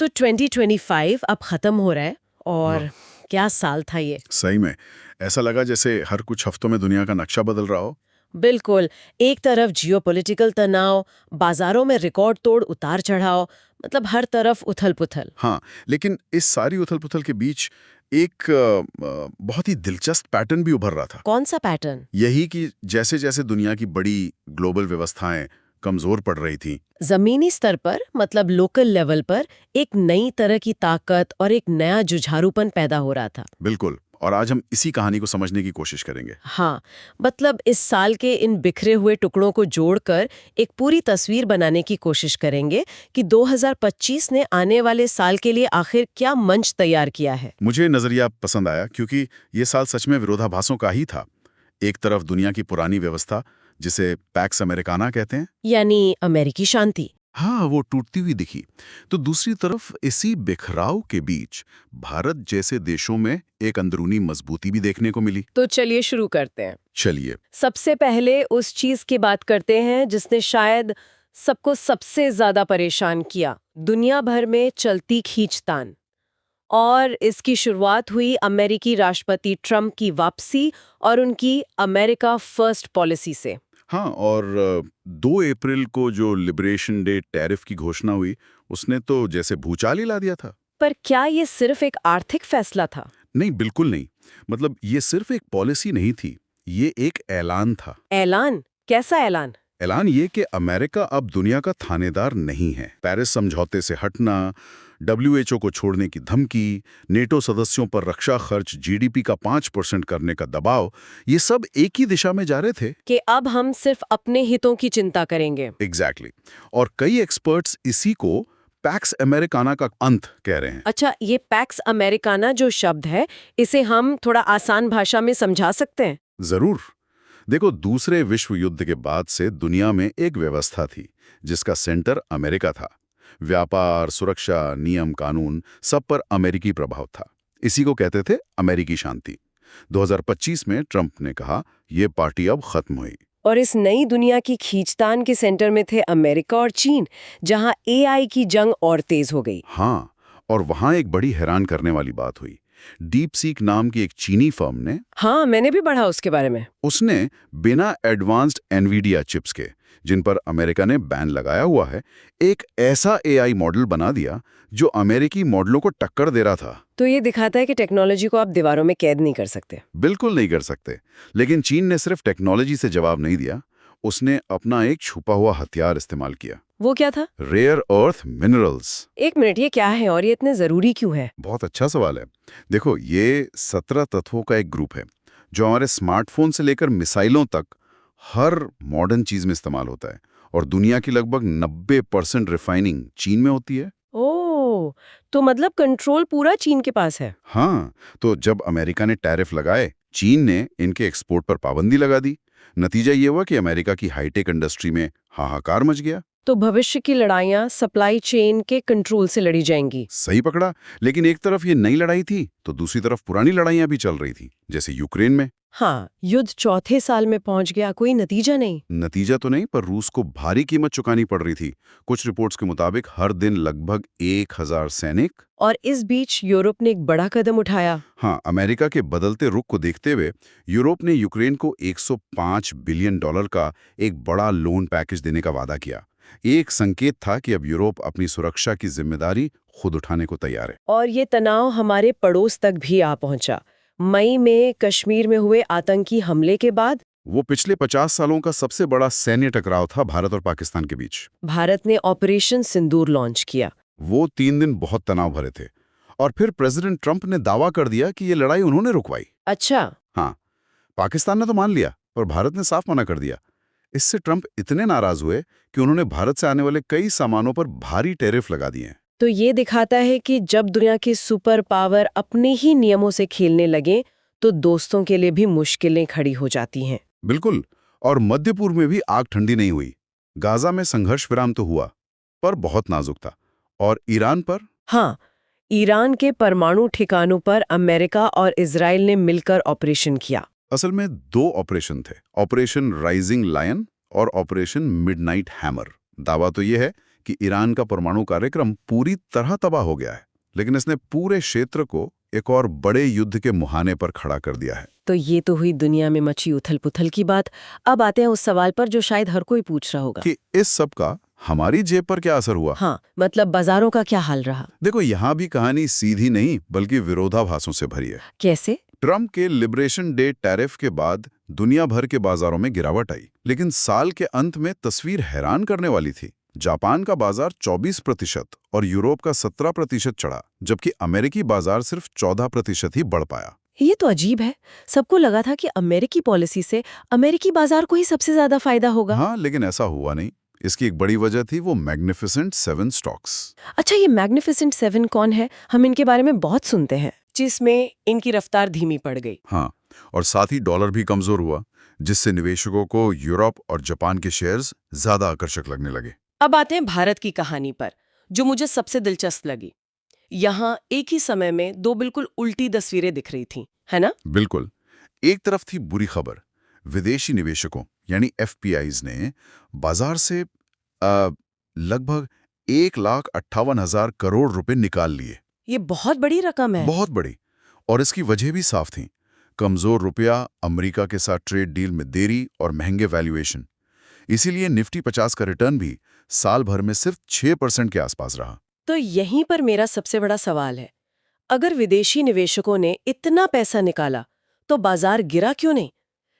तो 2025 अब खत्म हो रहा है और वाह, क्या साल था ये। सही में ऐसा लगा जैसे हर कुछ हफ्तों में दुनिया का नक्शा बदल रहा हो। बिल्कुल। एक तरफ जियोपॉलिटिकल तनाव, बाजारों में रिकॉर्ड तोड़ उतार चढ़ाव, मतलब हर तरफ उथल पुथल। हाँ, लेकिन इस सारी उथल-पुथल के बीच एक बहुत ही दिलचस्प पैटर्न भी उभर रहा था। कौन सा पैटर्न? यही कि जैसे-जैसे दुनिया की बड़ी ग्लोबल व्यवस्थाएं कमजोर पड़ रही थीं, जमीनी स्तर पर, मतलब लोकल लेवल पर, एक नई तरह की ताकत और एक नया जुझारूपन पैदा हो रहा था। बिल्कुल, और आज हम इसी कहानी को समझने की कोशिश करेंगे। हाँ, मतलब इस साल के इन बिखरे हुए टुकड़ों को जोड़कर एक पूरी तस्वीर बनाने की कोशिश करेंगे कि 2025 ने आने वाले साल के लिए आखिर क्या मंच तैयार किया है। मुझे नजरिया पसंद आया क्योंकि ये साल सच में विरोधाभासों का ही था। एक तरफ दुनिया की पुरानी व्यवस्था, जिसे पैक्स अमेरिकाना कहते हैं, यानी अमेरिकी शांति। हाँ, वो टूटती हुई दिखी। तो दूसरी तरफ इसी बिखराव के बीच भारत जैसे देशों में एक अंदरूनी मजबूती भी देखने को मिली। तो चलिए शुरू करते हैं। चलिए। सबसे पहले उस चीज की बात करते हैं जिसने शायद सबको सबसे ज्यादा परेशान किया, दुनिया भर में चलती खींचतान। और इसकी शुरुआत हुई अमेरिकी राष्ट्रपति ट्रंप की वापसी और उनकी अमेरिका फर्स्ट पॉलिसी से। हाँ, और 2 अप्रैल को जो लिबरेशन डे टैरिफ की घोषणा हुई, उसने तो जैसे भूचाल ही ला दिया था। पर क्या ये सिर्फ एक आर्थिक फैसला था? नहीं, बिल्कुल नहीं। मतलब ये सिर्फ एक पॉलिसी नहीं थी, ये एक ऐलान था। ऐलान? कैसा ऐलान? ऐलान ये कि अमेरिका अब दुनिया का थानेदार नहीं है। पेरिस समझौते से हटना, डब्ल्यूएचओ को छोड़ने की धमकी, नेटो सदस्यों पर रक्षा खर्च जीडीपी का 5% करने का दबाव, ये सब एक ही दिशा में जा रहे थे। कि अब हम सिर्फ अपने हितों की चिंता करेंगे। एग्जैक्टली। और कई एक्सपर्ट्स इसी को पैक्स अमेरिकाना का अंत कह रहे हैं। अच्छा, ये पैक्स अमेरिकाना जो शब्द है, इसे हम थोड़ा आसान भाषा में समझा सकते हैं? जरूर। देखो, दूसरे विश्व युद्ध के बाद से दुनिया में एक व्यवस्था थी जिसका सेंटर अमेरिका था। व्यापार, सुरक्षा, नियम कानून, सब पर अमेरिकी प्रभाव था। इसी को कहते थे अमेरिकी शांति। 2025 में ट्रंप ने कहा, यह पार्टी अब खत्म हुई। और इस नई दुनिया की खींचतान के सेंटर में थे अमेरिका और चीन, जहां एआई की जंग और तेज हो गई। हाँ, और वहां एक बड़ी हैरान करने वाली बात हुई। डीप सीक नाम की एक चीनी फर्म ने, हाँ, मैंने भी पढ़ा उसके बारे में। उसने बिना एडवांस्ड एनवीडिया चिप्स के, जिन पर अमेरिका ने बैन लगाया हुआ है, एक ऐसा एआई मॉडल बना दिया जो अमेरिकी मॉडलों को टक्कर दे रहा था। तो ये दिखाता है कि टेक्नोलॉजी को आप दीवारों में कैद नहीं कर सकते। बिल्कुल नहीं कर सकते। लेकिन चीन ने सिर्फ टेक्नोलॉजी से जवाब नहीं दिया, उसने अपना एक छुपा हुआ हथियार इस्तेमाल किया। वो क्या था? Rare earth minerals. एक मिनट, ये क्या है और ये इतने जरूरी क्यों है? बहुत अच्छा सवाल है। देखो, ये 17 तत्वों का एक ग्रुप है जो हमारे स्मार्टफोन से लेकर मिसाइलों तक हर मॉडर्न चीज में इस्तेमाल होता है, और दुनिया की लगभग 90% रिफाइनिंग चीन में होती है। ओह, तो मतलब कंट्रोल पूरा चीन के पास है। हाँ, तो जब अमेरिका ने टैरिफ लगाए, चीन ने इनके एक्सपोर्ट पर पाबंदी लगा दी। नतीजा ये हुआ कि अमेरिका की हाईटेक इंडस्ट्री में हाहाकार मच गया। तो भविष्य की लड़ाइयाँ सप्लाई चेन के कंट्रोल से लड़ी जाएंगी। सही पकड़ा। लेकिन एक तरफ ये नई लड़ाई थी तो दूसरी तरफ पुरानी लड़ाइयां भी चल रही थी, जैसे यूक्रेन में। हाँ, युद्ध चौथे साल में पहुंच गया, कोई नतीजा नहीं। नतीजा तो नहीं, पर रूस को भारी कीमत चुकानी पड़ रही थी। कुछ रिपोर्ट्स के मुताबिक हर दिन लगभग 1000 सैनिक। और इस बीच यूरोप ने एक बड़ा कदम उठाया। हाँ, अमेरिका के बदलते रुख को देखते हुए यूरोप ने यूक्रेन को $105 बिलियन का एक बड़ा लोन पैकेज देने का वादा किया। एक संकेत था कि अब यूरोप अपनी सुरक्षा की जिम्मेदारी खुद उठाने को तैयार है। और ये तनाव हमारे पड़ोस तक भी आ पहुंचा। मई में कश्मीर में हुए आतंकी हमले के बाद वो पिछले 50 सालों का सबसे बड़ा सैन्य टकराव था भारत और पाकिस्तान के बीच। भारत ने ऑपरेशन सिंदूर लॉन्च किया। वो 3 दिन बहुत तनाव भरे थे, और फिर प्रेसिडेंट ट्रंप ने दावा कर दिया कि ये लड़ाई उन्होंने रुकवाई। अच्छा। हाँ, पाकिस्तान ने तो मान लिया, पर भारत ने साफ मना कर दिया। इससे ट्रंप इतने नाराज हुए कि उन्होंने भारत से आने वाले कई सामानों पर भारी टैरिफ लगा दिए। तो ये दिखाता है कि जब दुनिया के सुपर पावर अपने ही नियमों से खेलने लगे तो दोस्तों के लिए भी मुश्किलें खड़ी हो जाती हैं। बिल्कुल। और मध्य पूर्व में भी आग ठंडी नहीं हुई। गाजा में संघर्ष विराम तो हुआ, पर बहुत नाजुक था। और ईरान पर? हाँ, ईरान के परमाणु ठिकानों पर अमेरिका और इजराइल ने मिलकर ऑपरेशन किया। असल में 2 ऑपरेशन थे, ऑपरेशन राइजिंग लायन और ऑपरेशन मिडनाइट हैमर। दावा तो यह है कि ईरान का परमाणु कार्यक्रम पूरी तरह तबाह हो गया है, लेकिन इसने पूरे क्षेत्र को एक और बड़े युद्ध के मुहाने पर खड़ा कर दिया है। तो ये तो हुई दुनिया में मची उथल-पुथल की बात। अब आते हैं उस सवाल पर जो शायद हर कोई पूछ रहा होगा कि इस सब का हमारी जेब पर क्या असर हुआ? हाँ, मतलब बाजारों का क्या हाल रहा? देखो, यहाँ भी कहानी सीधी नहीं बल्कि विरोधाभासों से भरी है। कैसे? ट्रंप के लिबरेशन डे टैरिफ के बाद दुनिया भर के बाजारों में गिरावट आई, लेकिन साल के अंत में तस्वीर हैरान करने वाली थी। जापान का बाजार 24% और यूरोप का 17% चढ़ा, जबकि अमेरिकी बाजार सिर्फ 14% ही बढ़ पाया। ये तो अजीब है। सबको लगा था कि अमेरिकी पॉलिसी से अमेरिकी बाजार को ही सबसे ज्यादा फायदा होगा। हाँ, लेकिन ऐसा हुआ नहीं। इसकी एक बड़ी वजह थी वो मैग्निफिसेंट 7 स्टॉक्स। अच्छा, ये मैग्निफिसेंट 7 कौन है? हम इनके बारे में बहुत सुनते हैं, जिसमें इनकी रफ्तार धीमी पड़ गई। हाँ, और साथ ही डॉलर भी कमजोर हुआ, जिससे निवेशकों को यूरोप और जापान के शेयर्स ज्यादा आकर्षक लगने लगे। अब आते हैं भारत की कहानी पर, जो मुझे सबसे दिलचस्प लगी। यहाँ एक ही समय में दो बिल्कुल उल्टी तस्वीरें दिख रही थी, है ना? बिल्कुल। एक तरफ थी बुरी खबर, विदेशी निवेशकों यानी एफपीआईज ने बाजार से लगभग 1,58,000 करोड़ रुपए निकाल लिए। ये बहुत बड़ी रकम है। बहुत बड़ी। और इसकी वजह भी साफ थी, कमजोर रुपया, अमेरिका के साथ ट्रेड डील में देरी और महंगे वैल्यूएशन। इसीलिए निफ्टी 50 का रिटर्न भी साल भर में सिर्फ 6% के आसपास रहा। तो यहीं पर मेरा सबसे बड़ा सवाल है, अगर विदेशी निवेशकों ने इतना पैसा निकाला तो बाजार गिरा क्यों नहीं?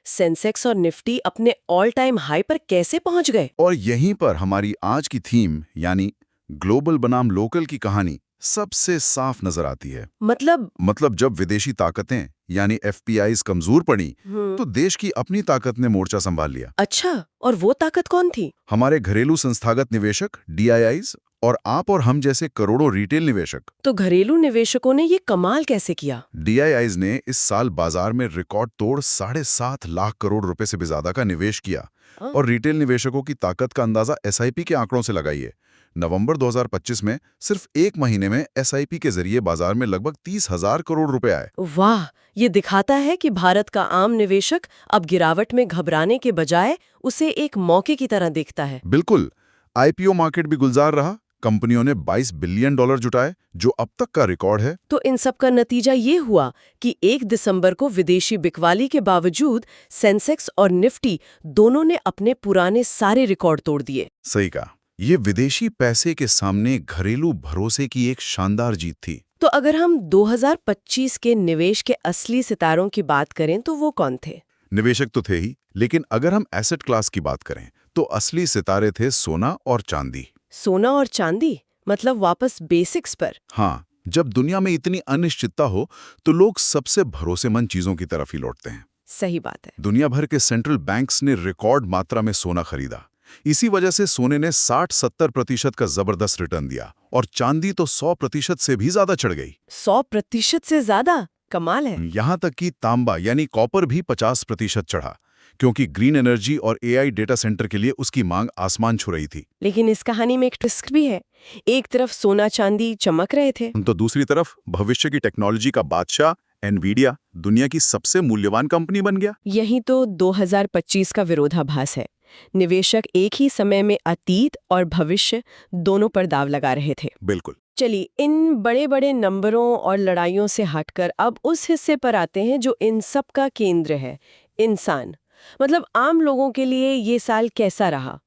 सेंसेक्स और निफ्टी अपने ऑल टाइम हाई पर कैसे पहुंच गए? और यहीं पर हमारी आज की थीम यानी ग्लोबल बनाम लोकल की कहानी सबसे साफ नजर आती है। मतलब जब विदेशी ताकतें यानी एफपीआईज कमजोर पड़ी तो देश की अपनी ताकत ने मोर्चा संभाल लिया। अच्छा, और वो ताकत कौन थी? हमारे घरेलू संस्थागत निवेशक डीआईआईज और आप और हम जैसे करोड़ों रिटेल निवेशक। तो घरेलू निवेशकों ने ये कमाल कैसे किया? डीआईआईज ने इस साल बाजार में रिकॉर्ड तोड़ 7.5 लाख करोड़ रुपए से भी ज्यादा का निवेश किया। और रिटेल निवेशकों की ताकत का अंदाजा एसआईपी के आंकड़ों से लगाइए। नवंबर 2025 में सिर्फ एक महीने में एसआईपी के जरिए बाजार में लगभग 30,000 करोड़ रुपए आए। वाह, ये दिखाता है कि भारत का आम निवेशक अब गिरावट में घबराने के बजाय उसे एक मौके की तरह देखता है। बिल्कुल। आईपीओ मार्केट भी गुलजार रहा। कंपनियों ने $22 बिलियन जुटाए, जो अब तक का रिकॉर्ड है। तो इन सब का नतीजा ये हुआ कि 1 दिसंबर को विदेशी बिकवाली के बावजूद सेंसेक्स और निफ्टी दोनों ने अपने पुराने सारे रिकॉर्ड तोड़ दिए। सही कहा। ये विदेशी पैसे के सामने घरेलू भरोसे की एक शानदार जीत थी। तो अगर हम 2025 के निवेश के असली सितारों की बात करें तो वो कौन थे? निवेशक तो थे ही, लेकिन अगर हम एसेट क्लास की बात करें तो असली सितारे थे सोना और चांदी। सोना और चांदी, मतलब वापस बेसिक्स पर। हाँ, जब दुनिया में इतनी अनिश्चितता हो तो लोग सबसे भरोसेमंद चीजों की तरफ ही लौटते हैं। सही बात है। दुनिया भर के सेंट्रल बैंक्स ने रिकॉर्ड मात्रा में सोना खरीदा। इसी वजह से सोने ने 60-70% का जबरदस्त रिटर्न दिया और चांदी तो 100% से भी ज्यादा चढ़ गई। 100% से ज्यादा? कमाल है। यहां तक कि तांबा यानी कॉपर भी 50% चढ़ा, क्योंकि ग्रीन एनर्जी और एआई डेटा सेंटर के लिए उसकी मांग आसमान छू रही थी। लेकिन इस कहानी में एक ट्विस्ट भी है। एक तरफ सोना चांदी चमक रहे थे, तो दूसरी तरफ भविष्य की टेक्नोलॉजी का बादशाह एनवीडिया दुनिया की सबसे मूल्यवान कंपनी बन गया। यही तो 2025 का विरोधाभास है। निवेशक एक ही समय में अतीत और भविष्य दोनों पर दाव लगा रहे थे। बिल्कुल। चलिए, इन बड़े बड़े नंबरों और लड़ाइयों से हटकर अब उस हिस्से पर आते हैं जो इन सब का केंद्र है, इंसान। मतलब आम लोगों के लिए ये साल कैसा रहा?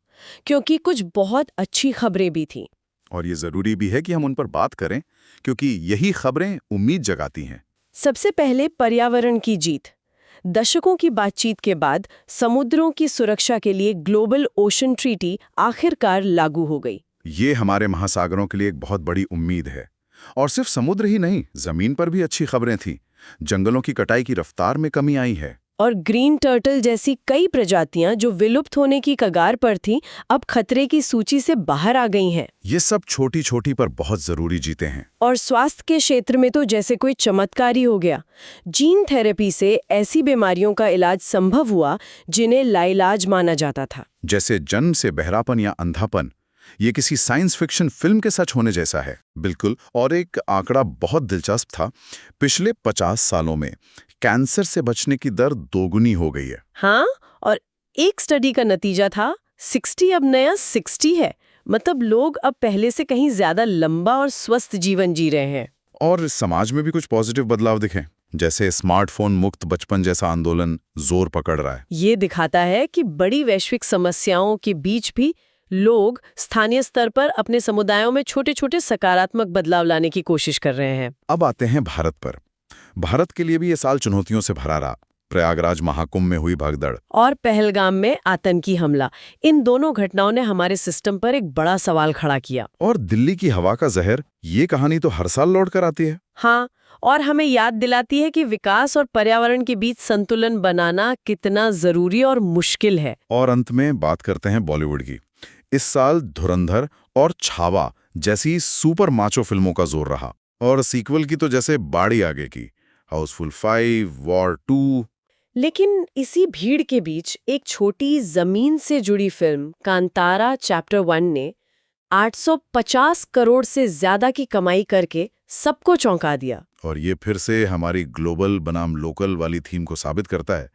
क्योंकि कुछ बहुत अच्छी खबरें भी थीं। और ये जरूरी भी है कि हम उन पर बात करें, क्योंकि यही खबरें उम्मीद जगाती हैं। सबसे पहले पर्यावरण की जीत। दशकों की बातचीत के बाद समुद्रों की सुरक्षा के लिए ग्लोबल ओशन ट्रीटी आखिरकार लागू हो गई। ये हमारे महासागरों के लिए एक बहुत बड़ी उम्मीद है। और सिर्फ समुद्र ही नहीं, जमीन पर भी अच्छी खबरें थीं। जंगलों की कटाई की रफ्तार में कमी आई है। और ग्रीन टर्टल जैसी कई प्रजातियां जो विलुप्त होने की कगार पर थीं, अब खतरे की सूची से बाहर आ गई हैं। ये सब छोटी छोटी पर बहुत जरूरी जीते हैं। और स्वास्थ्य के क्षेत्र में तो जैसे कोई चमत्कार ही हो गया। जीन थेरेपी से ऐसी बीमारियों का इलाज संभव हुआ जिन्हें लाइलाज माना जाता था। जैसे जन्म से बहरापन या अंधापन। ये किसी साइंस फिक्शन फिल्म के सच होने जैसा है। बिल्कुल। और एक आंकड़ा बहुत दिलचस्प था। पिछले 50 सालों में कैंसर से बचने की दर दोगुनी हो गई है। हाँ, और एक स्टडी का नतीजा था 60 अब नया 60 है। मतलब लोग अब पहले से कहीं ज्यादा लंबा और स्वस्थ जीवन जी रहे हैं। और समाज में भी कुछ पॉजिटिव बदलाव दिखे, जैसे स्मार्टफोन मुक्त बचपन जैसा आंदोलन जोर पकड़ रहा है। ये दिखाता है कि बड़ी वैश्विक समस्याओं के बीच भी लोग स्थानीय स्तर पर अपने समुदायों में छोटे छोटे सकारात्मक बदलाव लाने की कोशिश कर रहे हैं। अब आते हैं भारत पर। भारत के लिए भी ये साल चुनौतियों से भरा रहा। प्रयागराज महाकुंभ में हुई भगदड़ और पहलगाम में आतंकी हमला, इन दोनों घटनाओं ने हमारे सिस्टम पर एक बड़ा सवाल खड़ा किया। और दिल्ली की हवा का जहर, ये कहानी तो हर साल लौट कर आती है। हाँ, और हमें याद दिलाती है कि विकास और पर्यावरण के बीच संतुलन बनाना कितना जरूरी और मुश्किल है। और अंत में बात करते हैं बॉलीवुड की। इस साल धुरंधर और छावा जैसी सुपर माचो फिल्मों का जोर रहा, और सीक्वल की तो जैसे बाड़ी आगे की, हाउसफुल 5, वॉर 2। लेकिन इसी भीड़ के बीच एक छोटी जमीन से जुड़ी फिल्म कांतारा चैप्टर 1 ने 850 करोड़ से ज्यादा की कमाई करके सबको चौंका दिया। और ये फिर से हमारी ग्लोबल बनाम लोकल वाली थीम को साबित करता है।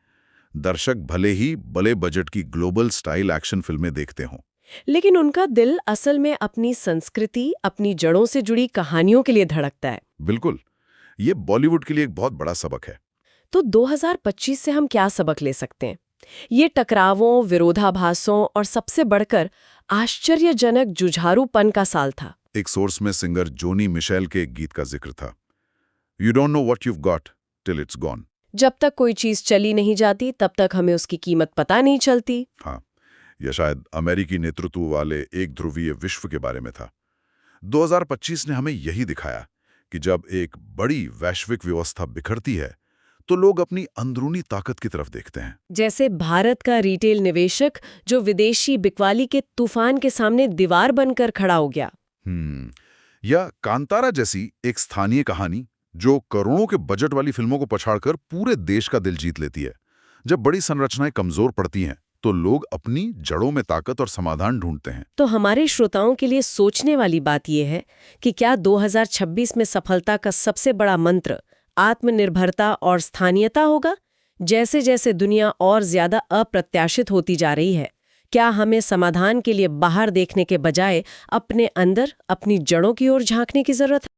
दर्शक भले ही बड़े बजट की ग्लोबल स्टाइल एक्शन फिल्में देखते हों, लेकिन उनका दिल असल में अपनी संस्कृति, अपनी जड़ों से जुड़ी कहानियों के लिए धड़कता है। बिल्कुल, ये बॉलीवुड के लिए एक बहुत बड़ा सबक है। तो 2025 से हम क्या सबक ले सकते हैं? ये टकरावों, विरोधाभासों और सबसे बढ़कर आश्चर्यजनक जुझारूपन का साल था। एक सोर्स में सिंगर जोनी मिशेल के एक गीत का जिक्र था, you don't know what you've got till it's gone. जब तक कोई चीज चली नहीं जाती तब तक हमें उसकी कीमत पता नहीं चलती। हाँ, यह शायद अमेरिकी नेतृत्व वाले एक ध्रुवीय विश्व के बारे में था। 2025 ने हमें यही दिखाया कि जब एक बड़ी वैश्विक व्यवस्था बिखरती है तो लोग अपनी अंदरूनी ताकत की तरफ देखते हैं। जैसे भारत का रिटेल निवेशक जो विदेशी बिकवाली के तूफान के सामने दीवार बनकर खड़ा हो गया। या कांतारा जैसी एक स्थानीय कहानी जो करोड़ों के बजट वाली फिल्मों को पछाड़कर पूरे देश का दिल जीत लेती है। जब बड़ी संरचनाएं कमजोर पड़ती हैं तो लोग अपनी जड़ों में ताकत और समाधान ढूंढते हैं। तो हमारे श्रोताओं के लिए सोचने वाली बात यह है कि क्या 2026 में सफलता का सबसे बड़ा मंत्र आत्मनिर्भरता और स्थानीयता होगा? जैसे जैसे दुनिया और ज्यादा अप्रत्याशित होती जा रही है, क्या हमें समाधान के लिए बाहर देखने के बजाय अपने अंदर, अपनी जड़ों की ओर झांकने की जरूरत है?